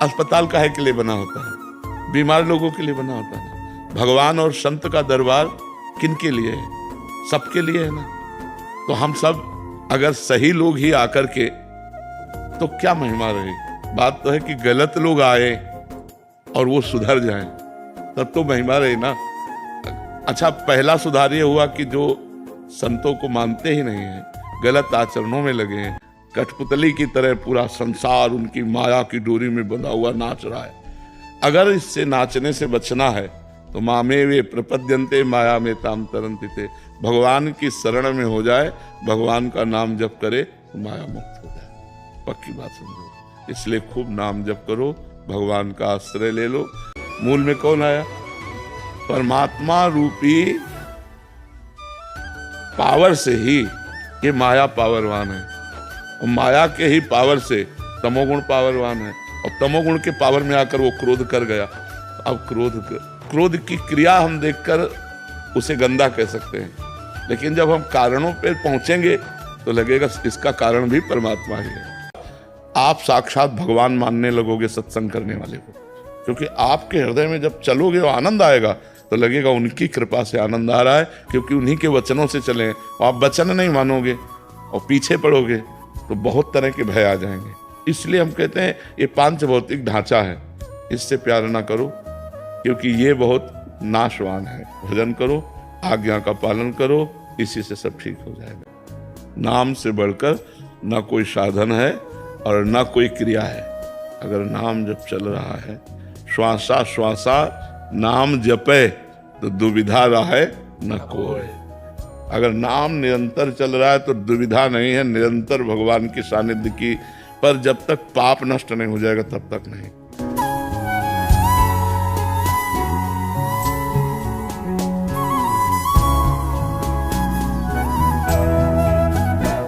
अस्पताल काहे के लिए बना होता है? बीमार लोगों के लिए बना होता है। भगवान और संत का दरबार किन के लिए है? सबके लिए है ना। तो हम सब अगर सही लोग ही आकर के, तो क्या महिमा रही। बात तो है कि गलत लोग आए और वो सुधर जाएं, तब तो महिमा रही ना। अच्छा, पहला सुधार ये हुआ कि जो संतों को मानते ही नहीं है, गलत आचरणों में लगे हैं, कठपुतली की तरह पूरा संसार उनकी माया की डोरी में बंधा हुआ नाच रहा है। अगर इससे नाचने से बचना है तो मामे वे प्रपद्यन्ते माया में ताम तरन्ति थे। भगवान की शरण में हो जाए, भगवान का नाम जप करे तो माया मुक्त हो जाए। पक्की बात समझो। इसलिए खूब नाम जप करो, भगवान का आश्रय ले लो। मूल में कौन आया? परमात्मा रूपी पावर से ही ये माया पावरवान है, और माया के ही पावर से तमोगुण पावरवान है, और तमोगुण के पावर में आकर वो क्रोध कर गया। अब क्रोध की क्रिया हम देखकर उसे गंदा कह सकते हैं, लेकिन जब हम कारणों पे पहुंचेंगे तो लगेगा इसका कारण भी परमात्मा ही है। आप साक्षात भगवान मानने लगोगे सत्संग करने वाले को, क्योंकि आपके हृदय में जब चलोगे वो आनंद आएगा, तो लगेगा उनकी कृपा से आनंद आ रहा है, क्योंकि उन्हीं के वचनों से चले। और आप वचन नहीं मानोगे और पीछे पड़ोगे तो बहुत तरह के भय आ जाएंगे। इसलिए हम कहते हैं ये पांच भौतिक ढांचा है, इससे प्यार ना करो, क्योंकि ये बहुत नाशवान है। भजन करो, आज्ञा का पालन करो, इसी से सब ठीक हो जाएगा। नाम से बढ़कर ना कोई साधन है और ना कोई क्रिया है। अगर नाम जब चल रहा है, श्वासा श्वासा नाम जपे, तो दुविधा रहे न कोई। अगर नाम निरंतर चल रहा है तो दुविधा नहीं है, निरंतर भगवान की सानिध्य की। पर जब तक पाप नष्ट नहीं हो जाएगा तब तक नहीं।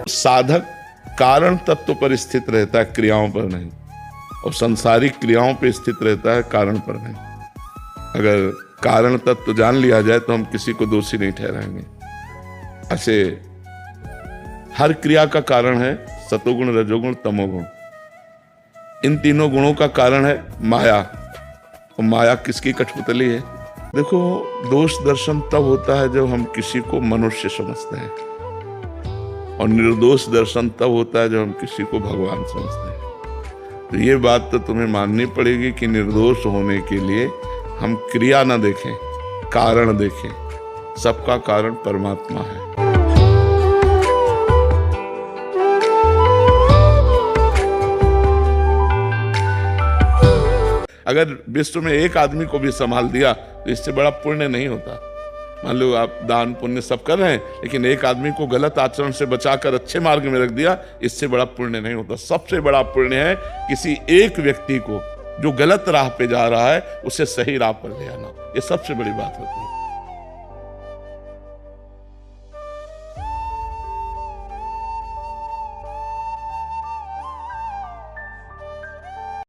साधक कारण तत्व पर स्थित रहता है, क्रियाओं पर नहीं, और संसारिक क्रियाओं पर स्थित रहता है, कारण पर नहीं। अगर कारण तत्व जान लिया जाए तो हम किसी को दोषी नहीं ठहराएंगे। ऐसे हर क्रिया का कारण है सतोगुण, रजोगुण, तमोगुण। इन तीनों गुणों का कारण है माया। और माया किसकी कठपुतली है? देखो, दोष दर्शन तब होता है जब हम किसी को मनुष्य समझते हैं, और निर्दोष दर्शन तब होता है जब हम किसी को भगवान समझते हैं। तो ये बात तो तुम्हें माननी पड़ेगी कि निर्दोष होने के लिए हम क्रिया न देखें, कारण देखें। सबका कारण परमात्मा है। अगर विश्व में एक आदमी को भी संभाल दिया तो इससे बड़ा पुण्य नहीं होता। मान लो आप दान पुण्य सब कर रहे हैं, लेकिन एक आदमी को गलत आचरण से बचाकर अच्छे मार्ग में रख दिया, इससे बड़ा पुण्य नहीं होता। सबसे बड़ा पुण्य है किसी एक व्यक्ति को जो गलत राह पे जा रहा है उसे सही राह पर ले आना। ये सबसे बड़ी बात होती है।